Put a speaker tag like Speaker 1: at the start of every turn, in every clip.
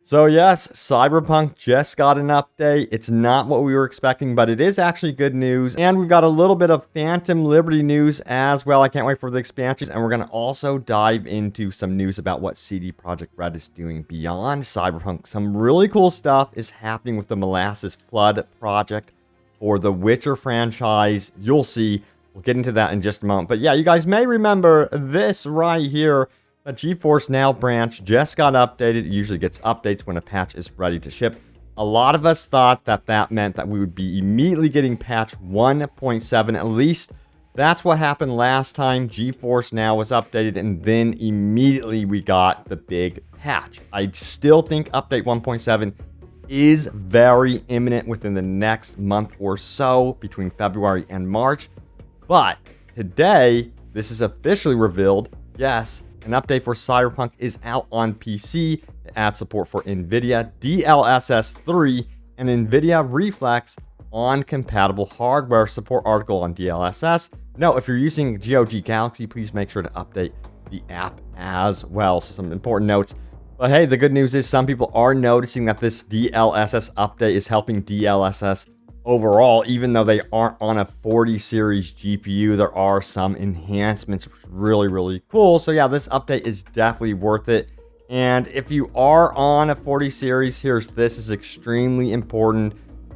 Speaker 1: So yes, Cyberpunk just got an update. It's not what we were expecting, but it is actually good news. And we've got a little bit of Phantom Liberty news as well. I can't wait for the expansions. And we're going to also dive into some news about what CD Projekt Red is doing beyond Cyberpunk. Some really cool stuff is happening with the Molasses Flood project for the Witcher franchise. You'll see. We'll get into that in just a moment. But yeah, you guys may remember this right here. The GeForce Now branch just got updated. It usually gets updates when a patch is ready to ship. A lot of us thought that that meant that we would be immediately getting patch 1.7. At least that's what happened last time GeForce Now was updated, and then immediately we got the big patch. I still think update 1.7 is very imminent within the next month or so, between February and March. But today, this is officially revealed. Yes, an update for Cyberpunk is out on PC. It adds support for NVIDIA DLSS 3 and NVIDIA Reflex on compatible hardware. Support article on DLSS. Now, if you're using GOG Galaxy, please make sure to update the app as well. So some important notes. But hey, the good news is some people are noticing that this DLSS update is helping DLSS overall. Even though they aren't on a 40 series GPU, there are some enhancements, which is really, really cool. So yeah, this update is definitely worth it. And if you are on a 40 series, this is extremely important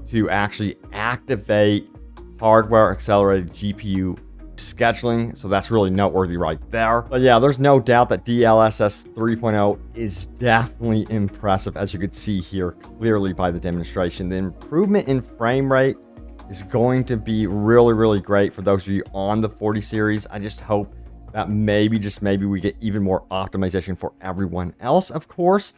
Speaker 1: to actually activate hardware accelerated GPU scheduling. So that's really noteworthy right there. But yeah, there's no doubt that DLSS 3.0 is definitely impressive, as you could see here clearly by the demonstration. The improvement in frame rate is going to be really, really great for those of you on the 40 series. I just hope that maybe, just maybe, we get even more optimization for everyone else, of course.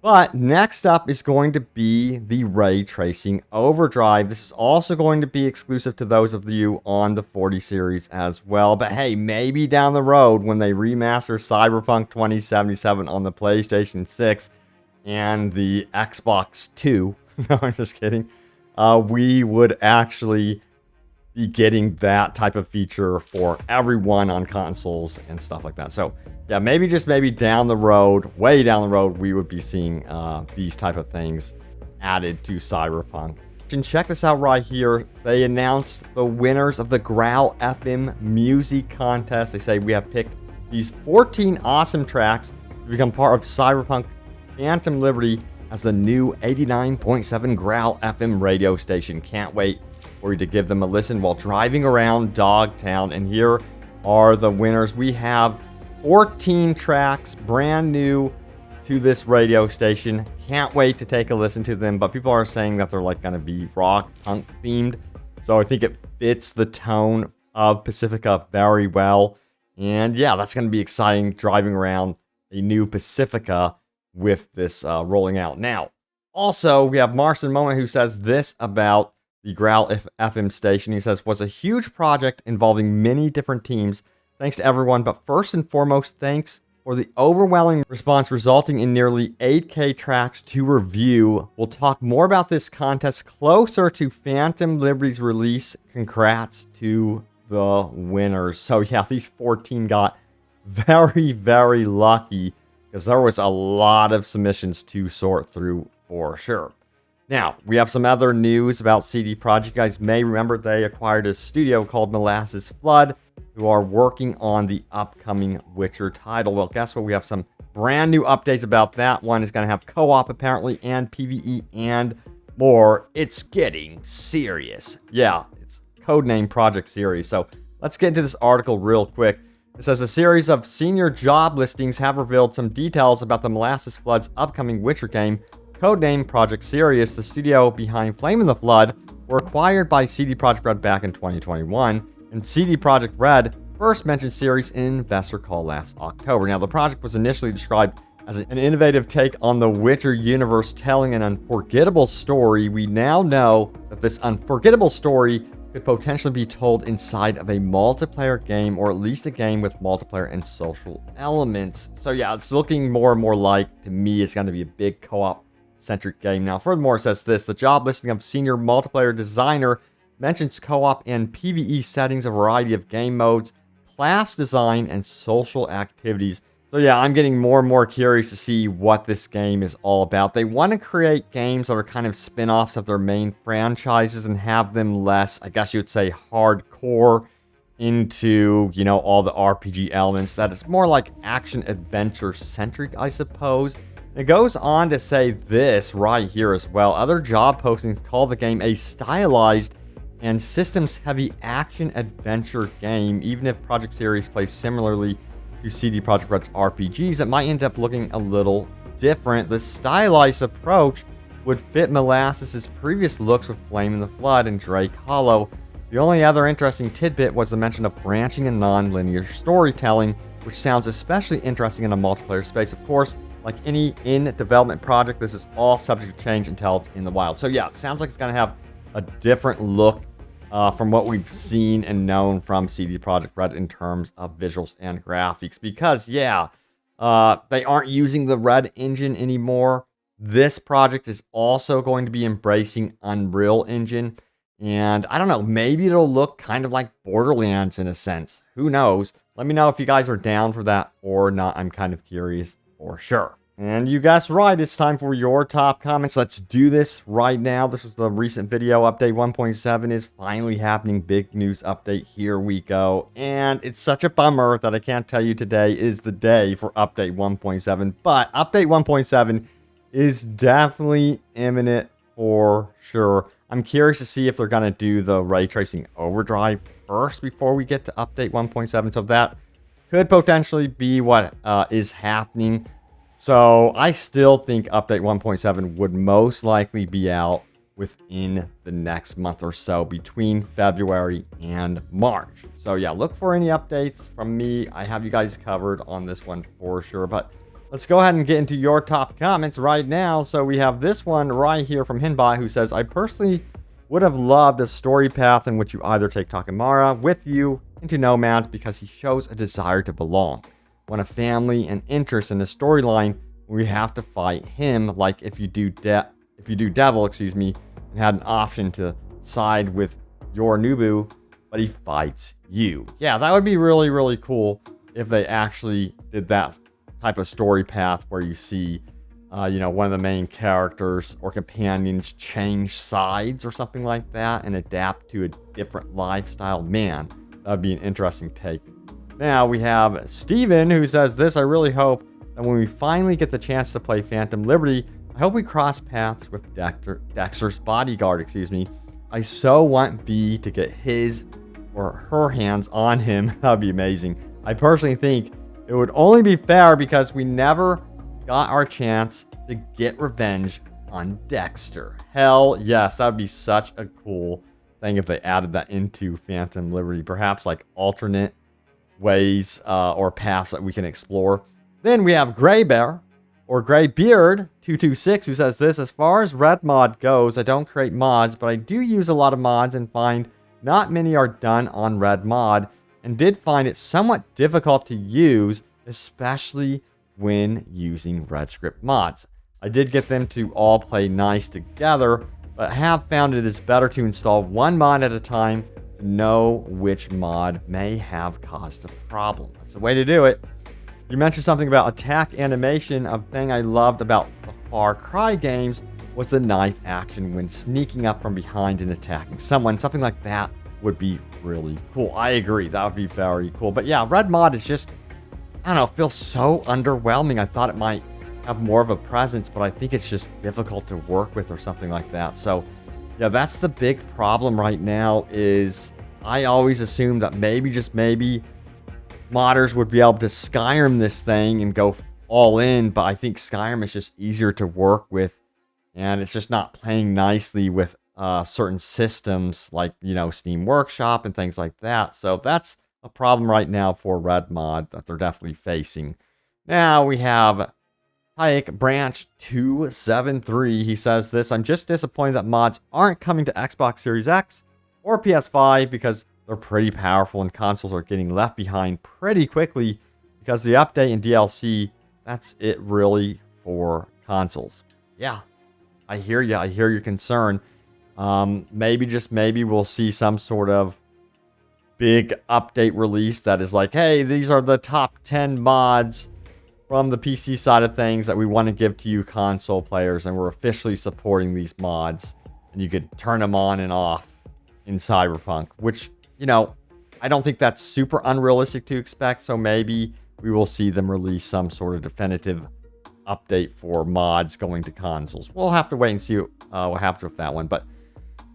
Speaker 1: But next up is going to be the Ray Tracing Overdrive. This is also going to be exclusive to those of you on the 40 series as well. But hey, maybe down the road when they remaster Cyberpunk 2077 on the PlayStation 6 and the Xbox 2, no, I'm just kidding, we would actually be getting that type of feature for everyone on consoles and stuff like that. So yeah, maybe, just maybe down the road, way down the road, we would be seeing these type of things added to Cyberpunk. And check this out right here. They announced the winners of the Growl FM Music Contest. They say we have picked these 14 awesome tracks to become part of Cyberpunk Phantom Liberty as the new 89.7 Growl FM radio station. Can't wait for you to give them a listen while driving around Dogtown. And here are the winners. We have 14 tracks brand new to this radio station. Can't wait to take a listen to them, but people are saying that they're like going to be rock punk themed. So I think it fits the tone of Pacifica very well. And yeah, that's going to be exciting, driving around a new Pacifica with this rolling out. Now, also, we have Marston Moment who says this about the Growl FM station. He says, was a huge project involving many different teams. Thanks to everyone, but first and foremost, thanks for the overwhelming response resulting in nearly 8K tracks to review. We'll talk more about this contest closer to Phantom Liberty's release. Congrats to the winners. So yeah, these 14 got very, very lucky because there was a lot of submissions to sort through for sure. Now, we have some other news about CD Projekt. You guys may remember they acquired a studio called Molasses Flood, who are working on the upcoming Witcher title. Well, guess what? We have some brand new updates about that one. It's going to have co-op apparently, and PvE and more. It's getting serious. Yeah, it's codename Project Series. So let's get into this article real quick. It says a series of senior job listings have revealed some details about the Molasses Flood's upcoming Witcher game, codename Project Sirius. The studio behind Flame in the Flood were acquired by CD Projekt Red back in 2021, and CD Projekt Red first mentioned Sirius in an investor call last October. Now, the project was initially described as an innovative take on the Witcher universe, telling an unforgettable story. We now know that this unforgettable story could potentially be told inside of a multiplayer game, or at least a game with multiplayer and social elements. So yeah, it's looking more and more like, to me, it's going to be a big co-op centric game. Now, furthermore, it says this: the job listing of senior multiplayer designer mentions co-op and PvE settings, a variety of game modes, class design, and social activities. So yeah, I'm getting more and more curious to see what this game is all about. They want to create games that are kind of spin-offs of their main franchises and have them less, I guess you would say, hardcore into, you know, all the RPG elements. That it's more like action adventure centric, I suppose. It goes on to say this right here as well. Other job postings call the game a stylized and systems-heavy action-adventure game. Even if Project Series plays similarly to CD Projekt Red's RPGs, it might end up looking a little different. The stylized approach would fit Molasses' previous looks with Flame in the Flood and Drake Hollow. The only other interesting tidbit was the mention of branching and non-linear storytelling, which sounds especially interesting in a multiplayer space. Of course, like any in-development project, this is all subject to change until it's in the wild. So yeah, it sounds like it's going to have a different look from what we've seen and known from CD Projekt Red in terms of visuals and graphics. Because, yeah, they aren't using the Red engine anymore. This project is also going to be embracing Unreal Engine. And I don't know, maybe it'll look kind of like Borderlands in a sense. Who knows? Let me know if you guys are down for that or not. I'm kind of curious for sure. And you guessed right, it's time for your top comments. Let's do this right now. This was the recent video. Update 1.7 is finally happening. Big news update. Here we go. And it's such a bummer that I can't tell you today is the day for update 1.7. But update 1.7 is definitely imminent for sure. I'm curious to see if they're going to do the ray tracing overdrive first before we get to update 1.7. So that could potentially be what is happening. So I still think update 1.7 would most likely be out within the next month or so, between February and March. So yeah, look for any updates from me. I have you guys covered on this one for sure. But let's go ahead and get into your top comments right now. So we have this one right here from Hinbot, who says, I personally would have loved a story path in which you either take Takamura with you into Nomads because he shows a desire to belong. Want a family and interest in the storyline where we have to fight him, like if you do Devil, and had an option to side with your Nubu, but he fights you. Yeah, that would be really, really cool if they actually did that type of story path where you see, you know, one of the main characters or companions change sides or something like that and adapt to a different lifestyle. Man, that would be an interesting take. Now we have Steven, who says this, I really hope that when we finally get the chance to play Phantom Liberty, I hope we cross paths with Dexter's bodyguard, I so want V to get his or her hands on him. That would be amazing. I personally think it would only be fair because we never got our chance to get revenge on Dexter. Hell yes, that would be such a cool thing if they added that into Phantom Liberty. Perhaps like alternate ways or paths that we can explore. Then we have Gray Bear or Graybeard 226, who says this, as far as Red Mod goes, I don't create mods, but I do use a lot of mods and find not many are done on Red Mod, and did find it somewhat difficult to use, especially when using Red Script mods. I did get them to all play nice together, but have found it is better to install one mod at a time to know which mod may have caused a problem. That's the way to do it. You mentioned something about attack animation. A thing I loved about the Far Cry games was the knife action when sneaking up from behind and attacking someone. Something like that would be really cool. I agree. That would be very cool. But yeah, Red Mod is just, I don't know, feels so underwhelming. I thought it might have more of a presence, but I think it's just difficult to work with or something like that. So yeah, that's the big problem right now, is I always assume that maybe, just maybe, modders would be able to Skyrim this thing and go all in, but I think Skyrim is just easier to work with, and it's just not playing nicely with certain systems like, you know, Steam Workshop and things like that. So that's a problem right now for Red Mod that they're definitely facing. Now we have Hayek Branch 273. He says this, I'm just disappointed that mods aren't coming to Xbox Series X or PS5 because they're pretty powerful and consoles are getting left behind pretty quickly because the update and DLC, that's it really for consoles. Yeah, I hear you. I hear your concern. Maybe, just maybe, we'll see some sort of big update release that is like, hey, these are the top 10 mods from the PC side of things that we want to give to you console players, and we're officially supporting these mods. And you could turn them on and off in Cyberpunk, which, you know, I don't think that's super unrealistic to expect, so maybe we will see them release some sort of definitive update for mods going to consoles. We'll have to wait and see what happens with that one, but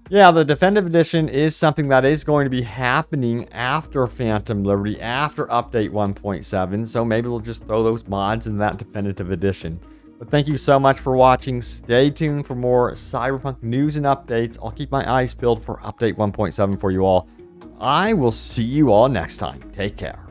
Speaker 1: yeah, the Definitive Edition is something that is going to be happening after Phantom Liberty, after Update 1.7, so maybe we'll just throw those mods in that Definitive Edition. But thank you so much for watching. Stay tuned for more Cyberpunk news and updates. I'll keep my eyes peeled for Update 1.7 for you all. I will see you all next time. Take care.